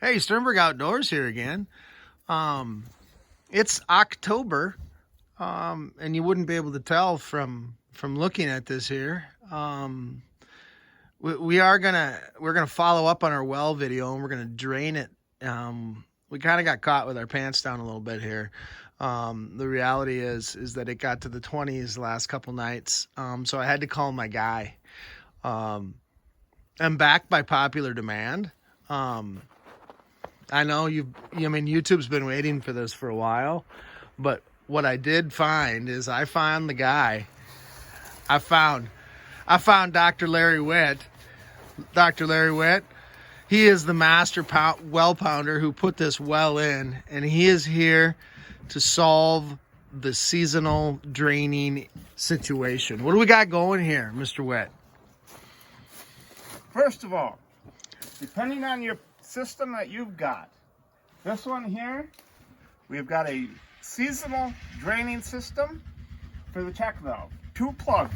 Hey, Sternberg Outdoors here again. It's October, and you wouldn't be able to tell from looking at this here. We're gonna follow up on our well video, and we're gonna drain it. We kind of got caught with our pants down a little bit here. The reality is that it got to the 20s the last couple nights, so I had to call my guy. I'm back by popular demand. I know YouTube's been waiting for this for a while, but what I did find is I found the guy. I found Dr. Larry Witt. Dr. Larry Witt, he is the master well pounder who put this well in, and he is here to solve the seasonal draining situation. What do we got going here, Mr. Witt? First of all, depending on your system that you've got, this one here, we've got a seasonal draining system for the check valve. Two plugs,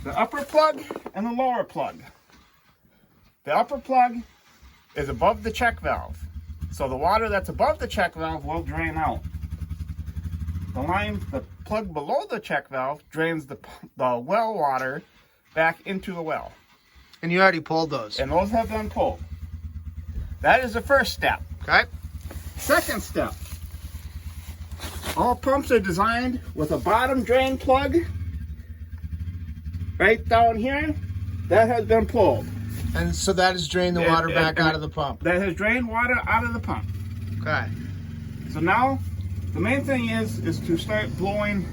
the upper plug and the lower plug. The upper plug is above the check valve, so the water that's above the check valve will drain out. The plug below the check valve drains the well water back into the well. And you already pulled those. And those have been pulled. That is the first step. Okay. Second step. All pumps are designed with a bottom drain plug right down here. That has been pulled. And so that has drained the water back out of the pump. That has drained water out of the pump. Okay. So now the main thing is to start blowing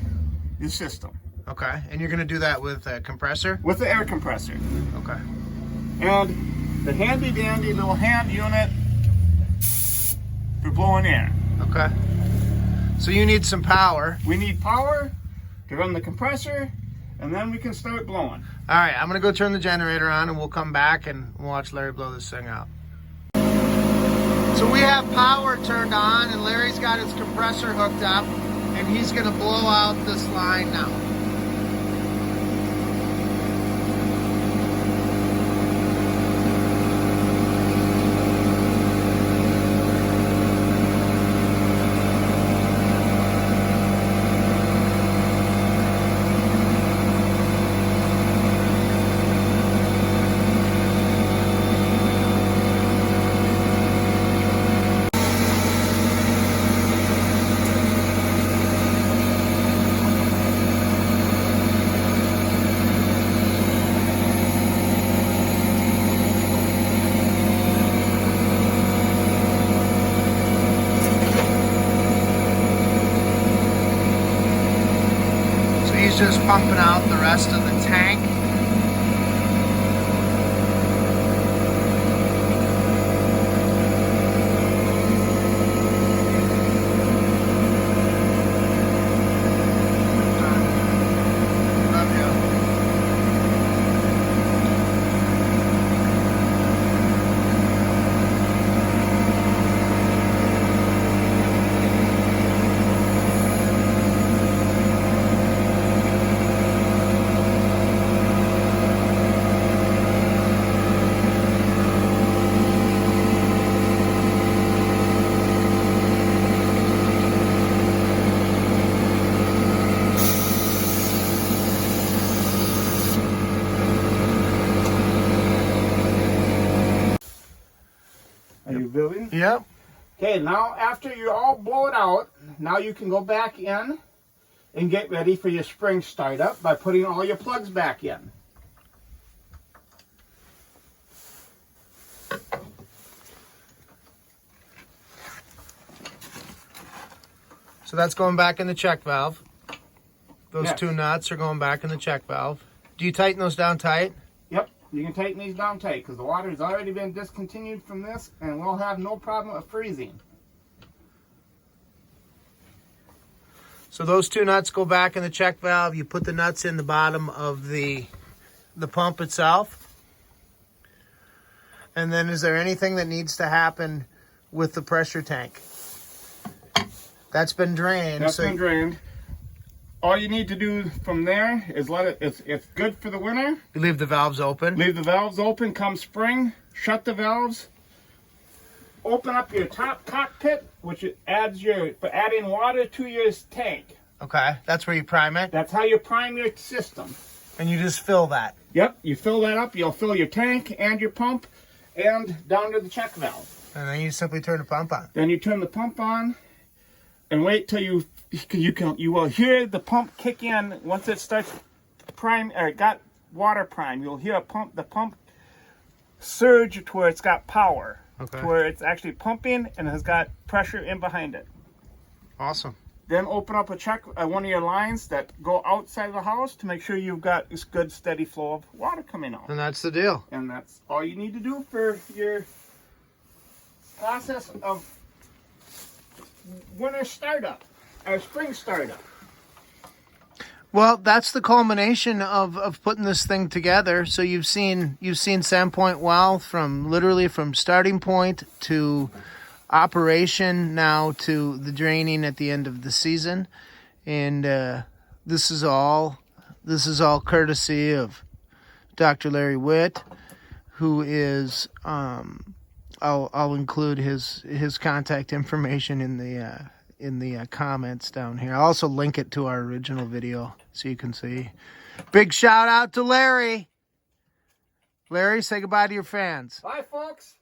the system. Okay. And you're going to do that with a compressor? With the air compressor. Okay. And the handy dandy little hand unit for blowing air. Okay. So you need some power. We need power to run the compressor, and then we can start blowing. All right, I'm going to go turn the generator on, and we'll come back and watch Larry blow this thing out. So we have power turned on, and Larry's got his compressor hooked up, and he's going to blow out this line now. He's just pumping out the rest of the tank. Are you building? Yep. Okay, now after you all blow it out, now you can go back in and get ready for your spring startup by putting all your plugs back in. So that's going back in the check valve. Those Yes. two nuts are going back in the check valve. Do you tighten those down tight? Yep, you can tighten these down tight because the water has already been discontinued from this and we'll have no problem of freezing. So those two nuts go back in the check valve. You put the nuts in the bottom of the pump itself. And then is there anything that needs to happen with the pressure tank? That's been drained. That's been drained. All you need to do from there is let it, it's good for the winter. You leave the valves open. Leave the valves open come spring, shut the valves, open up your top cockpit, which adds for adding water to your tank. Okay, that's where you prime it? That's how you prime your system. And you just fill that? Yep, you fill that up, you'll fill your tank and your pump and down to the check valve. And then you simply turn the pump on. Then you turn the pump on and wait till you will hear the pump kick in once it starts got water prime. You'll hear the pump surge to where it's got power. Okay. To where it's actually pumping and has got pressure in behind it. Awesome. Then open up one of your lines that go outside the house to make sure you've got this good steady flow of water coming out. And that's the deal. And that's all you need to do for your process of winter startup or spring startup. Well, that's the culmination of putting this thing together. So you've seen Sandpoint well literally from starting point to operation now to the draining at the end of the season, and this is all courtesy of Dr. Larry Witt, who is I'll include his contact information in the comments down here. I'll also link it to our original video so you can see. Big shout out to Larry. Larry, say goodbye to your fans. Bye, folks.